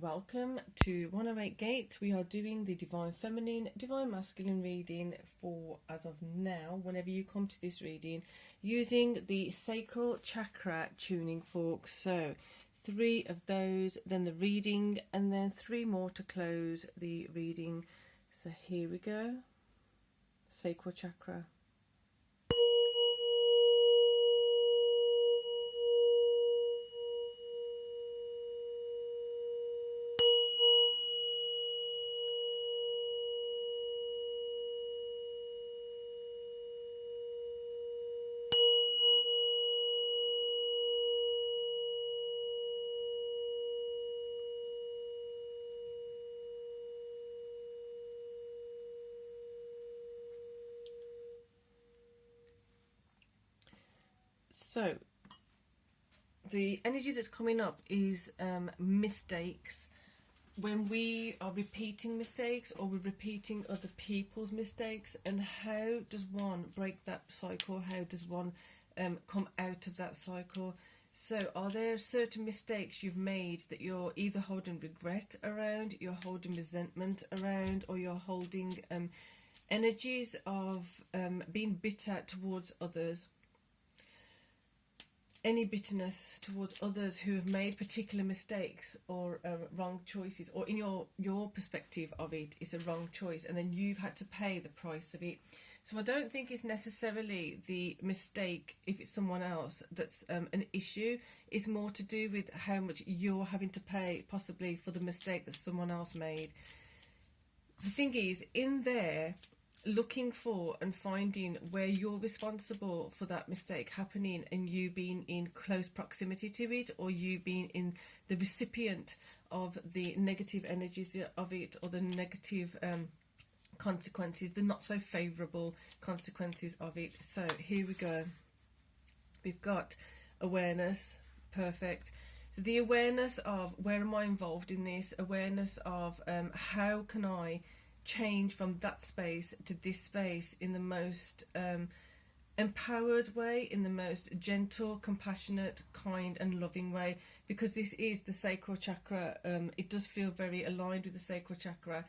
welcome to 108 Gate. We are doing the Divine Feminine, Divine Masculine reading for, as of now, whenever you come to this reading, using the sacral chakra tuning fork. So 3 of those, then the reading, and then 3 more to close the reading. So here we go. Sacral chakra. So, the energy that's coming up is mistakes. When we are repeating mistakes or we're repeating other people's mistakes, and how does one break that cycle? How does one come out of that cycle? So, are there certain mistakes you've made that you're either holding regret around, you're holding resentment around, or you're holding energies of being bitter towards others? Any bitterness towards others who have made particular mistakes or wrong choices, or in your perspective of it, it's a wrong choice, and then you've had to pay the price of it. So I don't think it's necessarily the mistake, if it's someone else, that's an issue. It's more to do with how much you're having to pay, possibly, for the mistake that someone else made. The thing is, in there, looking for and finding where you're responsible for that mistake happening, and you being in close proximity to it, or you being in the recipient of the negative energies of it, or the negative consequences, the not so favourable consequences of it. So here we go. We've got awareness. Perfect. So the awareness of where am I involved in this, awareness of how can I change from that space to this space in the most empowered way, in the most gentle, compassionate, kind and loving way, because this is the sacral chakra. It does feel very aligned with the sacral chakra,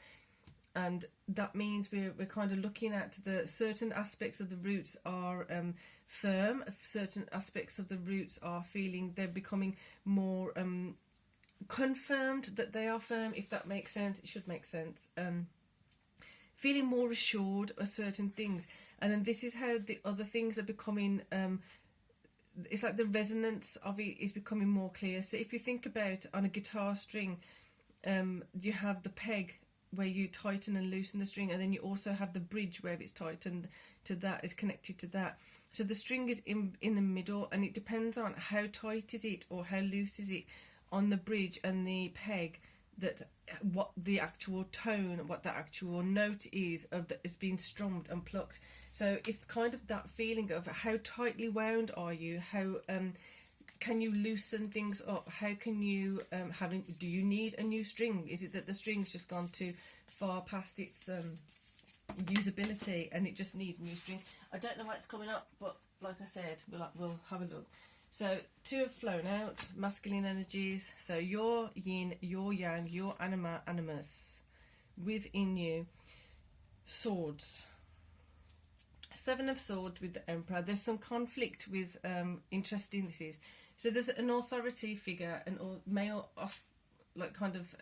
and that means we're kind of looking at the certain aspects of the roots are firm, certain aspects of the roots are feeling they're becoming more confirmed that they are firm, if that makes sense. It should make sense. Feeling more assured of certain things, and then this is how the other things are becoming it's like the resonance of it is becoming more clear. So if you think about on a guitar string, you have the peg where you tighten and loosen the string, and then you also have the bridge where it's tightened to that, is connected to that. So the string is in the middle, and it depends on how tight is it or how loose is it on the bridge and the peg, that what the actual tone, what the actual note is of that is being strummed and plucked. So it's kind of that feeling of how tightly wound are you, how can you loosen things up, how can you do you need a new string? Is it that the string's just gone too far past its usability and it just needs a new string? I don't know why it's coming up, but like I said, we'll have a look. So 2 have flown out, masculine energies. So your yin, your yang, your anima, animus within you. Swords. 7 of swords with the emperor. There's some conflict with, interesting this is. So there's an authority figure, an male, like kind of,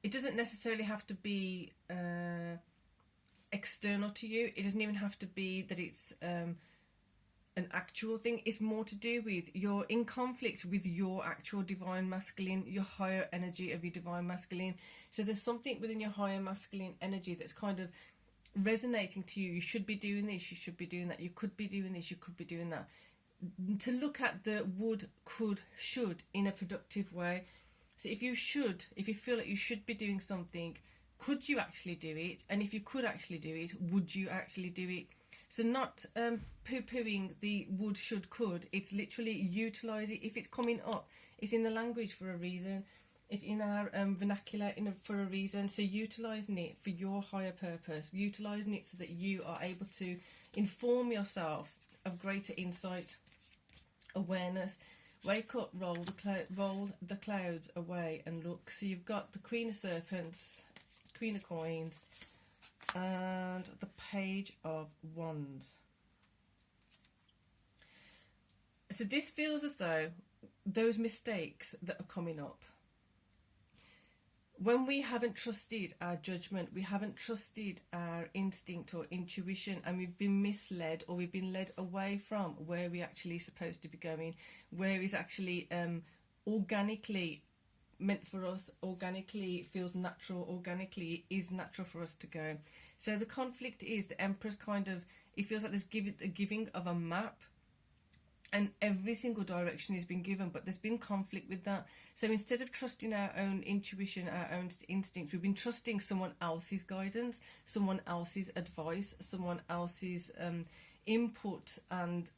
it doesn't necessarily have to be external to you. It doesn't even have to be that it's an actual thing. It's more to do with you're in conflict with your actual divine masculine, your higher energy of your divine masculine. So there's something within your higher masculine energy that's kind of resonating to you. You should be doing this, you should be doing that, you could be doing this, you could be doing that. To look at the would, could, should in a productive way. So if you feel like you should be doing something, could you actually do it? And if you could actually do it, would you actually do it? So not poo-pooing the would, should, could. It's literally utilise it. If it's coming up, it's in the language for a reason. It's in our vernacular for a reason. So utilising it for your higher purpose. Utilising it so that you are able to inform yourself of greater insight, awareness. Wake up, roll the clouds away and look. So you've got the Queen of Serpents, Queen of Coins, and the Page of Wands. So this feels as though those mistakes that are coming up, when we haven't trusted our judgment, we haven't trusted our instinct or intuition, and we've been misled, or we've been led away from where we're actually supposed to be going, where is actually organically meant for us, organically feels natural, organically is natural for us to go. So the conflict is the Emperor's kind of, it feels like there's a giving of a map, and every single direction has been given, but there's been conflict with that. So instead of trusting our own intuition, our own instincts, we've been trusting someone else's guidance, someone else's advice, someone else's input, and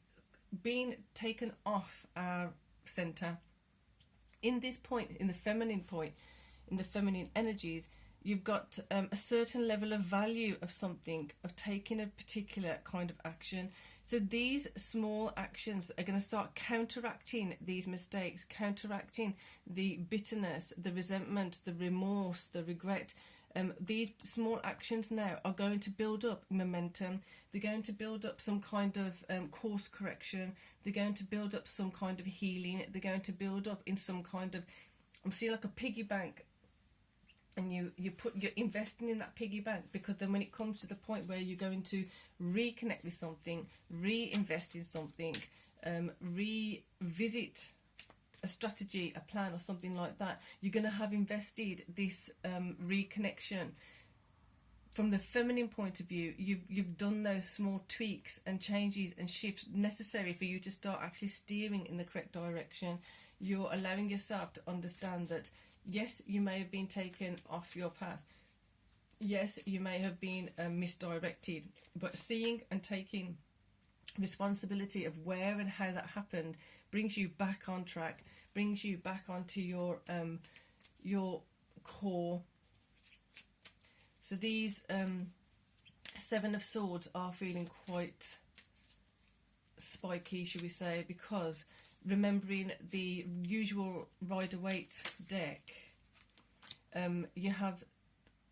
being taken off our centre. In this point, in the feminine point, in the feminine energies, you've got a certain level of value of something, of taking a particular kind of action. So these small actions are going to start counteracting these mistakes, counteracting the bitterness, the resentment, the remorse, the regret. These small actions now are going to build up momentum. They're going to build up some kind of course correction. They're going to build up some kind of healing. They're going to build up in some kind of, I'm seeing like a piggy bank. And you're investing in that piggy bank, because then when it comes to the point where you're going to reconnect with something, reinvest in something, revisit a strategy, a plan, or something like that, you're going to have invested this reconnection. From the feminine point of view, you've done those small tweaks and changes and shifts necessary for you to start actually steering in the correct direction. You're allowing yourself to understand that yes, you may have been taken off your path. Yes, you may have been misdirected, but seeing and taking responsibility of where and how that happened brings you back on track, brings you back onto your core. So these Seven of Swords are feeling quite spiky, should we say, because remembering the usual Rider-Waite deck, you have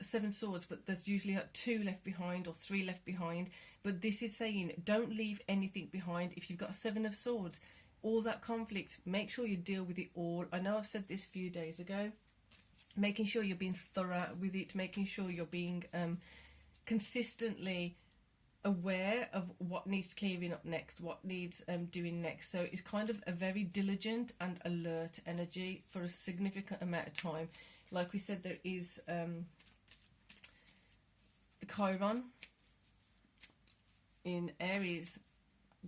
7 swords, but there's usually 2 left behind or 3 left behind. But this is saying don't leave anything behind. If you've got 7 of swords, all that conflict, make sure you deal with it all. I know I've said this a few days ago, making sure you're being thorough with it, making sure you're being consistently aware of what needs clearing up next, what needs doing next. So it's kind of a very diligent and alert energy for a significant amount of time. Like we said, there is the Chiron in Aries,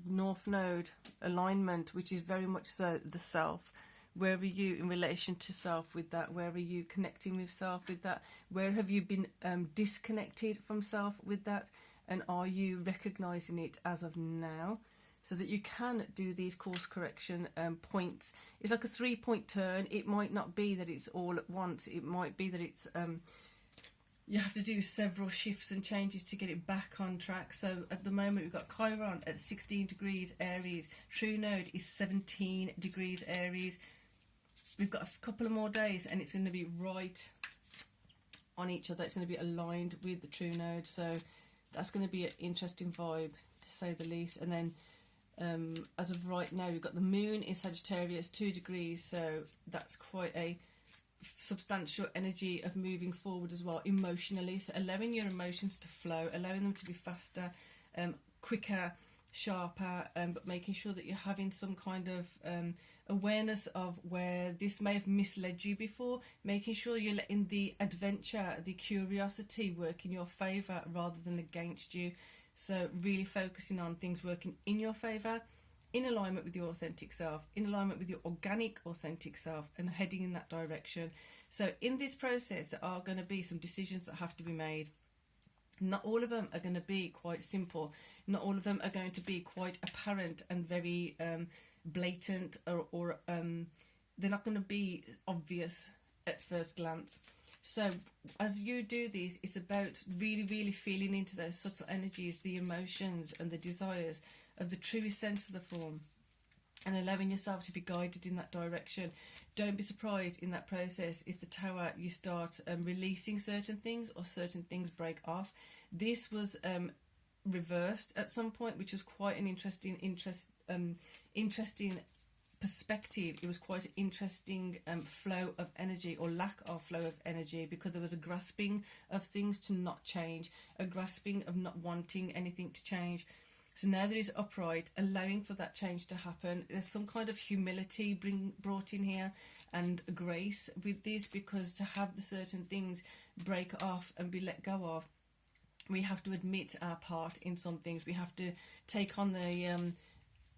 North Node alignment, which is very much so the self. Where are you in relation to self with that? Where are you connecting with self with that? Where have you been disconnected from self with that? And are you recognizing it as of now, so that you can do these course correction points? It's like a 3-point turn. It might not be that it's all at once. It might be that it's you have to do several shifts and changes to get it back on track. So at the moment we've got Chiron at 16 degrees Aries. True Node is 17 degrees Aries. We've got a couple of more days and it's going to be right on each other. It's going to be aligned with the True Node. So that's going to be an interesting vibe, to say the least. And then as of right now, we've got the moon in Sagittarius, 2 degrees. So that's quite a substantial energy of moving forward as well, emotionally. So allowing your emotions to flow, allowing them to be faster, quicker, sharper, but making sure that you're having some kind of awareness of where this may have misled you before, making sure you're letting the adventure, the curiosity work in your favour rather than against you. So really focusing on things working in your favour, in alignment with your authentic self, in alignment with your organic authentic self, and heading in that direction. So in this process there are going to be some decisions that have to be made. Not all of them are going to be quite simple. Not all of them are going to be quite apparent and very blatant, or they're not going to be obvious at first glance. So as you do these, it's about really, really feeling into those subtle energies, the emotions and the desires of the truest sense of the form. and allowing yourself to be guided in that direction. Don't be surprised in that process if the Tower, you start releasing certain things or certain things break off. This was reversed at some point, which was quite an interesting perspective. It was quite an interesting flow of energy, or lack of flow of energy, because there was a grasping of things to not change, a grasping of not wanting anything to change. So now that it's upright, allowing for that change to happen. There's some kind of humility brought in here, and grace with this, because to have the certain things break off and be let go of, we have to admit our part in some things. We have to take on the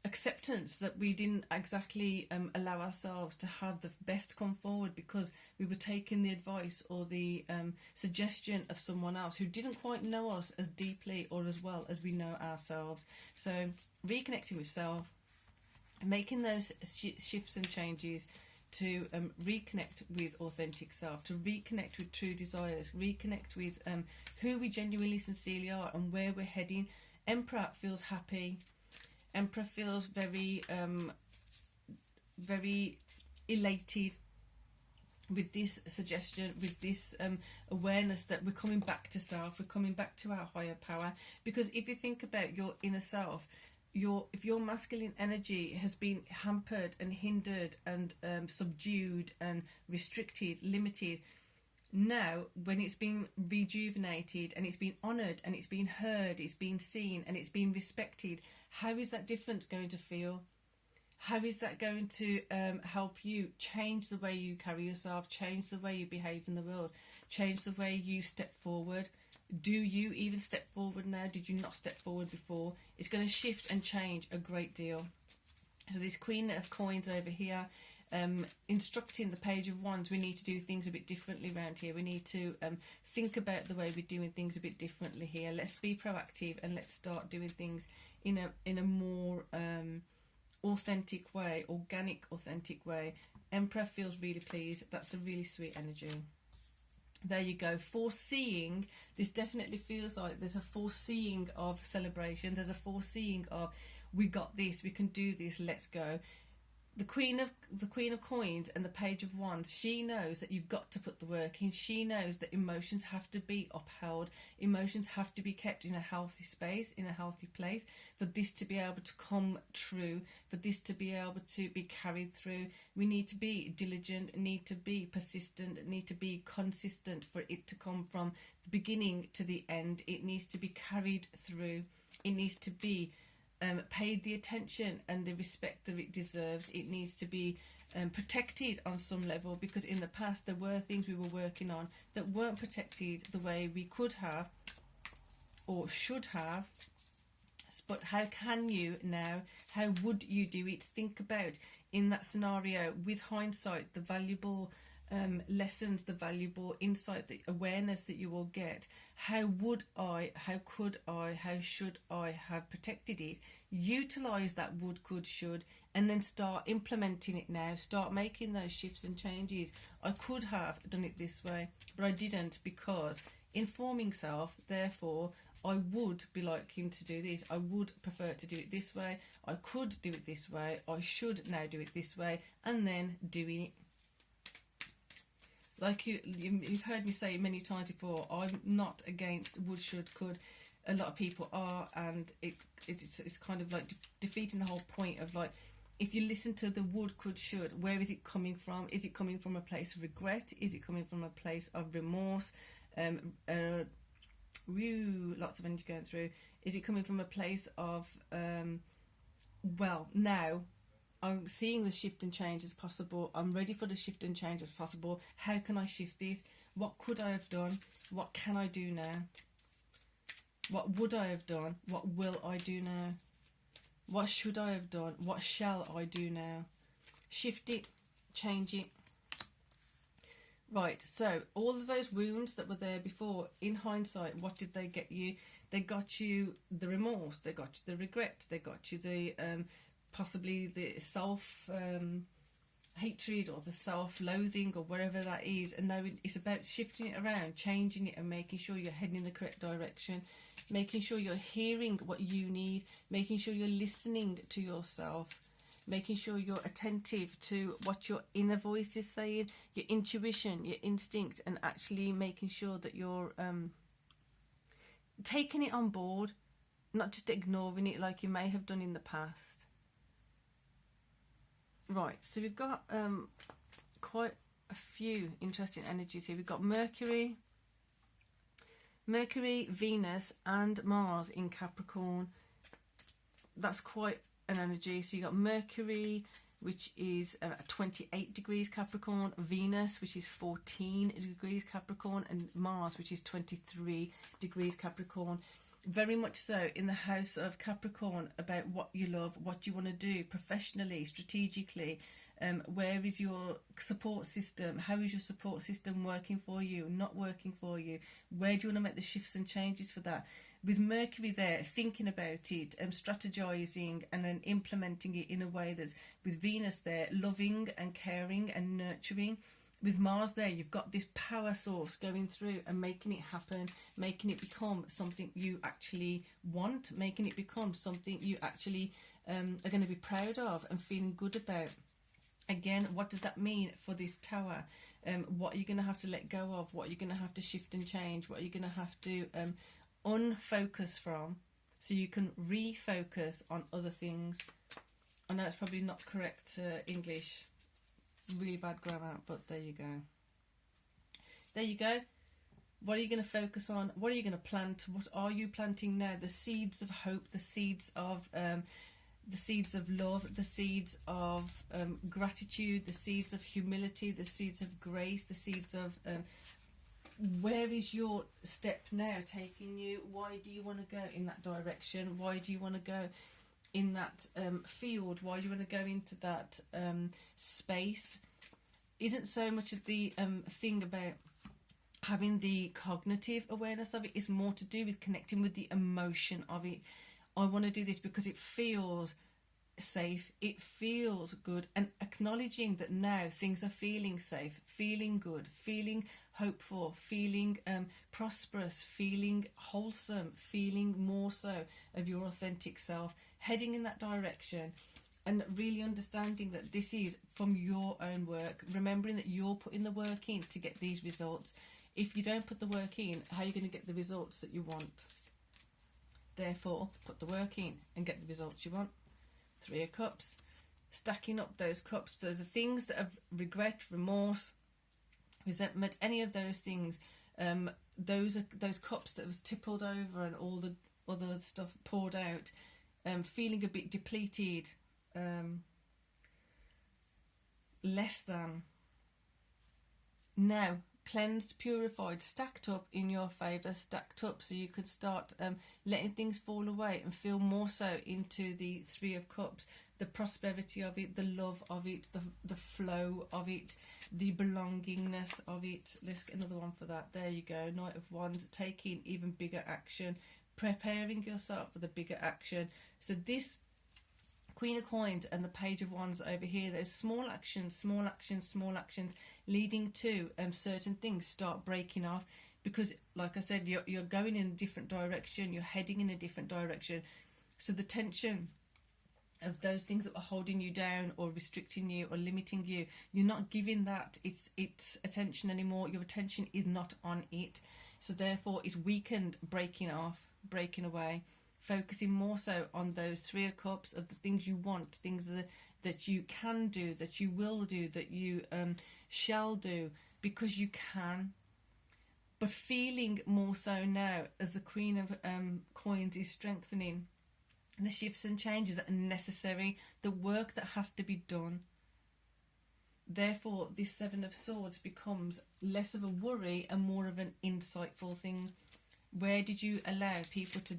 acceptance that we didn't exactly allow ourselves to have the best come forward, because we were taking the advice or the suggestion of someone else who didn't quite know us as deeply or as well as we know ourselves. So reconnecting with self, making those shifts and changes to reconnect with authentic self, to reconnect with true desires, reconnect with who we genuinely sincerely are and where we're heading. Emperor feels happy. Emperor feels very very elated with this suggestion, with this awareness that we're coming back to self, we're coming back to our higher power. Because if you think about your inner self, if your masculine energy has been hampered and hindered and subdued and restricted, limited, now when it's been rejuvenated and it's been honoured and it's been heard, it's been seen and it's been respected, how is that difference going to feel? How is that going to help you change the way you carry yourself, change the way you behave in the world, change the way you step forward? Do you even step forward now? Did you not step forward before? It's going to shift and change a great deal. So this Queen of Coins over here, instructing the Page of Wands, we need to do things a bit differently around here. We need to think about the way we're doing things a bit differently here. Let's be proactive and let's start doing things in a more authentic way, organic, authentic way. Emperor feels really pleased. That's a really sweet energy. There you go. Foreseeing. This definitely feels like there's a foreseeing of celebration. There's a foreseeing of, we got this, we can do this, let's go. The Queen of Coins and the Page of Wands, she knows that you've got to put the work in. She knows that emotions have to be upheld. Emotions have to be kept in a healthy space, in a healthy place, for this to be able to come true, for this to be able to be carried through. We need to be diligent, need to be persistent, need to be consistent for it to come from the beginning to the end. It needs to be carried through. It needs to be paid the attention and the respect that it deserves. It needs to be protected on some level, because in the past there were things we were working on that weren't protected the way we could have or should have. But how can you now? How would you do it? Think about, in that scenario, with hindsight, the valuable lessons, the valuable insight, the awareness that you will get. How would I, how could I, how should I have protected it? Utilize that would, could, should, and then start implementing it now. Start making those shifts and changes. I could have done it this way, but I didn't, because informing self, therefore, I would be liking to do this. I would prefer to do it this way. I could do it this way. I should now do it this way, and then doing it. Like you've heard me say many times before, I'm not against would, should, could. A lot of people are, and it's kind of like defeating the whole point of, like, if you listen to the would, could, should, where is it coming from? Is it coming from a place of regret? Is it coming from a place of remorse? Lots of energy going through. Is it coming from a place of, well, now I'm seeing the shift and change as possible. I'm ready for the shift and change as possible. How can I shift this? What could I have done? What can I do now? What would I have done? What will I do now? What should I have done? What shall I do now? Shift it, change it. Right, so all of those wounds that were there before, in hindsight, what did they get you? They got you the remorse, they got you the regret, they got you the possibly the self-hatred or the self-loathing or whatever that is. And now it's about shifting it around, changing it, and making sure you're heading in the correct direction, making sure you're hearing what you need, making sure you're listening to yourself, making sure you're attentive to what your inner voice is saying, your intuition, your instinct, and actually making sure that you're taking it on board, not just ignoring it like you may have done in the past. Right, so we've got quite a few interesting energies here. We've got Mercury, Venus and Mars in Capricorn. That's quite an energy. So you got Mercury, which is 28 degrees Capricorn, Venus, which is 14 degrees Capricorn, and Mars, which is 23 degrees Capricorn. Very much so in the house of Capricorn, about what you love, what you want to do professionally, strategically. Where is your support system? How is your support system working for you, not working for you? Where do you want to make the shifts and changes for that? With Mercury there, thinking about it, strategizing, and then implementing it in a way that's, with Venus there, loving and caring and nurturing. With Mars there, you've got this power source going through and making it happen, making it become something you actually want, making it become something you actually are going to be proud of and feeling good about. Again, what does that mean for this tower? What are you going to have to let go of? What are you going to have to shift and change? What are you going to have to unfocus from, so you can refocus on other things? I know it's probably not correct English, really bad grammar, but there you go. There you go. What are you going to focus on? What are you going to plant? What are you planting now? The seeds of hope, the seeds of love, the seeds of gratitude, the seeds of humility, the seeds of grace, the seeds of where is your step now taking you? Why do you want to go in that direction? Why do you want to go in that field? Why do you want to go into that space? Isn't so much of the thing about having the cognitive awareness of it. It's more to do with connecting with the emotion of it. I want to do this because it feels safe, it feels good, and acknowledging that now things are feeling safe, feeling good, feeling hopeful, feeling prosperous, feeling wholesome, feeling more so of your authentic self, heading in that direction, and really understanding that this is from your own work, remembering that you're putting the work in to get these results. If you don't put the work in, how are you going to get the results that you want? Therefore, put the work in and get the results you want. 3 of Cups, stacking up those cups. Those are things that have regret, remorse, resentment, any of those things. Those are those cups that was tippled over and all the other stuff poured out. Feeling a bit depleted, less than. Now, cleansed, purified, stacked up in your favour, stacked up so you could start letting things fall away and feel more so into the 3 of Cups, the prosperity of it, the love of it, the flow of it, the belongingness of it. Let's get another one for that. There you go. Knight of Wands, taking even bigger action, preparing yourself for the bigger action. So this Queen of Coins and the Page of Wands over here, there's small actions, leading to certain things start breaking off, because like I said, you're going in a different direction, you're heading in a different direction. So the tension of those things that were holding you down or restricting you or limiting you, you're not giving that its attention anymore. Your attention is not on it, so therefore it's weakened, breaking off, breaking away, focusing more so on those 3 of Cups, of the things you want, things that you can do, that you will do, that you shall do, because you can. But feeling more so now, as the Queen of Coins is strengthening, the shifts and changes that are necessary, the work that has to be done. Therefore, this 7 of Swords becomes less of a worry and more of an insightful thing. Where did you allow people to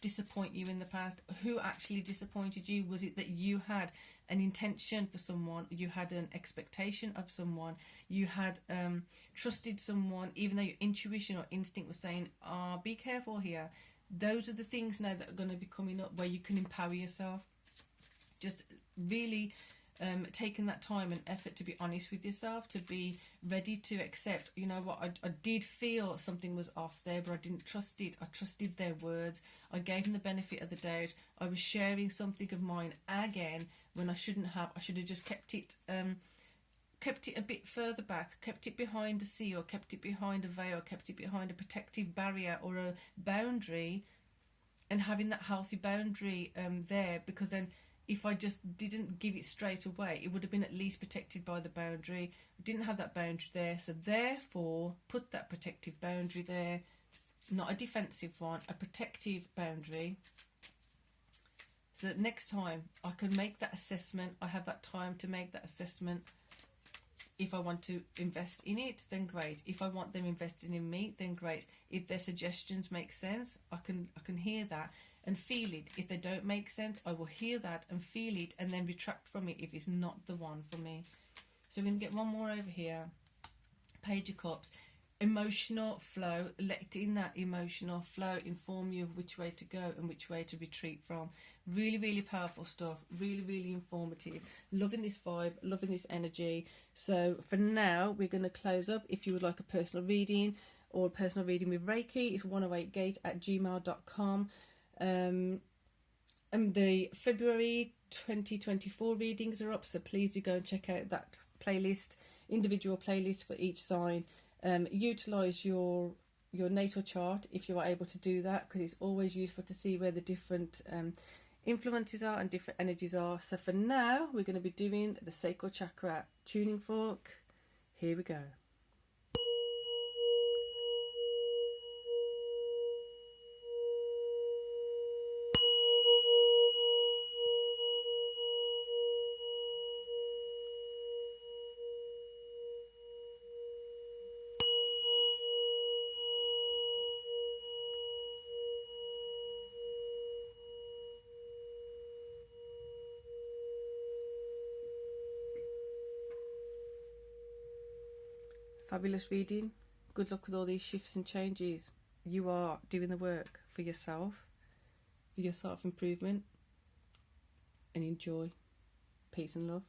disappoint you in the past? Who actually disappointed you? Was it that you had an intention for someone, you had an expectation of someone, you had trusted someone, even though your intuition or instinct was saying, be careful here? Those are the things now that are going to be coming up where you can empower yourself. Just really taking that time and effort to be honest with yourself, to be ready to accept, you know what, I did feel something was off there, but I didn't trust it. I trusted their words. I gave them the benefit of the doubt. I was sharing something of mine again when I shouldn't have. I should have just kept it a bit further back, kept it behind a seal, kept it behind a veil, kept it behind a protective barrier or a boundary, and having that healthy boundary there, because then if I just didn't give it straight away, it would have been at least protected by the boundary. I didn't have that boundary there, so therefore put that protective boundary there, not a defensive one, a protective boundary, so that next time I can make that assessment. I have that time to make that assessment. If I want to invest in it, then great. If I want them investing in me, then great. If their suggestions make sense, I can hear that and feel it. If they don't make sense, I will hear that and feel it, and then retract from it if it's not the one for me. So we're going to get one more over here. Page of Cups. Emotional flow. Let in that emotional flow inform you of which way to go and which way to retreat from. Really, really powerful stuff. Really, really informative. Loving this vibe, loving this energy. So for now, we're going to close up. If you would like a personal reading or a personal reading with Reiki, it's 108gate@gmail.com. And the February 2024 readings are up, so please do go and check out that playlist, individual playlist for each sign. Utilize your natal chart if you are able to do that, because it's always useful to see where the different influences are and different energies are. So for now, we're going to be doing the sacral chakra tuning fork. Here we go. Fabulous reading. Good luck with all these shifts and changes. You are doing the work for yourself, for your self-improvement, and enjoy. Peace and love.